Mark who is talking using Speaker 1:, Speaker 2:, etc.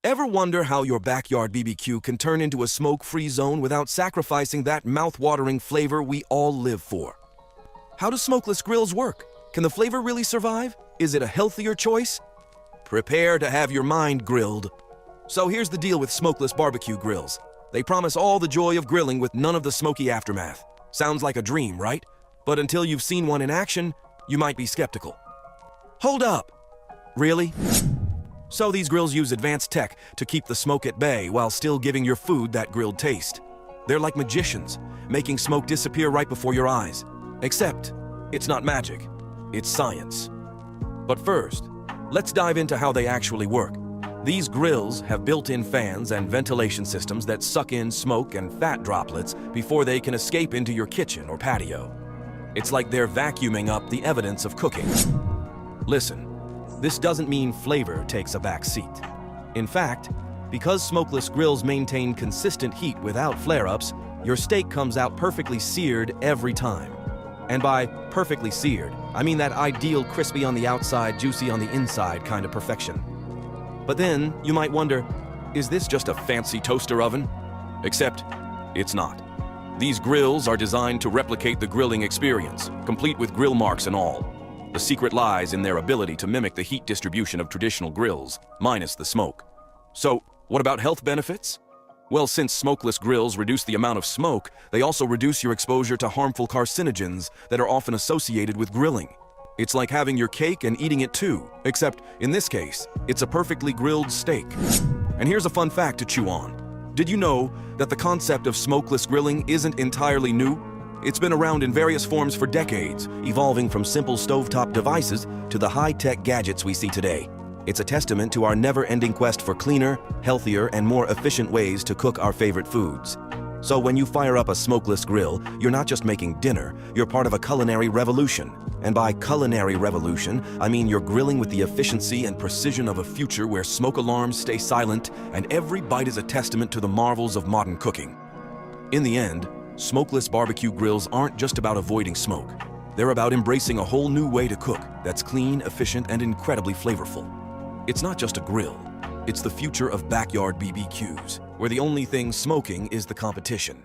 Speaker 1: Ever wonder how your backyard BBQ can turn into a smoke-free zone without sacrificing that mouth-watering flavor we all live for? How do smokeless grills work? Can the flavor really survive? Is it a healthier choice? Prepare to have your mind grilled. So here's the deal with smokeless barbecue grills. They promise all the joy of grilling with none of the smoky aftermath. Sounds like a dream, right? But until you've seen one in action, you might be skeptical. Hold up! Really? So these grills use advanced tech to keep the smoke at bay while still giving your food that grilled taste. They're like magicians, making smoke disappear right before your eyes. Except, it's not magic, it's science. But first, let's dive into how they actually work. These grills have built-in fans and ventilation systems that suck in smoke and fat droplets before they can escape into your kitchen or patio. It's like they're vacuuming up the evidence of cooking. Listen, this doesn't mean flavor takes a back seat. In fact, because smokeless grills maintain consistent heat without flare-ups, your steak comes out perfectly seared every time. And by perfectly seared, I mean that ideal crispy on the outside, juicy on the inside kind of perfection. But then, you might wonder, is this just a fancy toaster oven? Except, it's not. These grills are designed to replicate the grilling experience, complete with grill marks and all. The secret lies in their ability to mimic the heat distribution of traditional grills, minus the smoke. So, what about health benefits? Well, since smokeless grills reduce the amount of smoke, they also reduce your exposure to harmful carcinogens that are often associated with grilling. It's like having your cake and eating it too, except in this case, it's a perfectly grilled steak. And here's a fun fact to chew on. Did you know that the concept of smokeless grilling isn't entirely new? It's been around in various forms for decades, evolving from simple stovetop devices to the high-tech gadgets we see today. It's a testament to our never-ending quest for cleaner, healthier, and more efficient ways to cook our favorite foods. So when you fire up a smokeless grill, you're not just making dinner, you're part of a culinary revolution. And by culinary revolution, I mean you're grilling with the efficiency and precision of a future where smoke alarms stay silent and every bite is a testament to the marvels of modern cooking. In the end, smokeless barbecue grills aren't just about avoiding smoke. They're about embracing a whole new way to cook that's clean, efficient, and incredibly flavorful. It's not just a grill. It's the future of backyard BBQs, where the only thing smoking is the competition.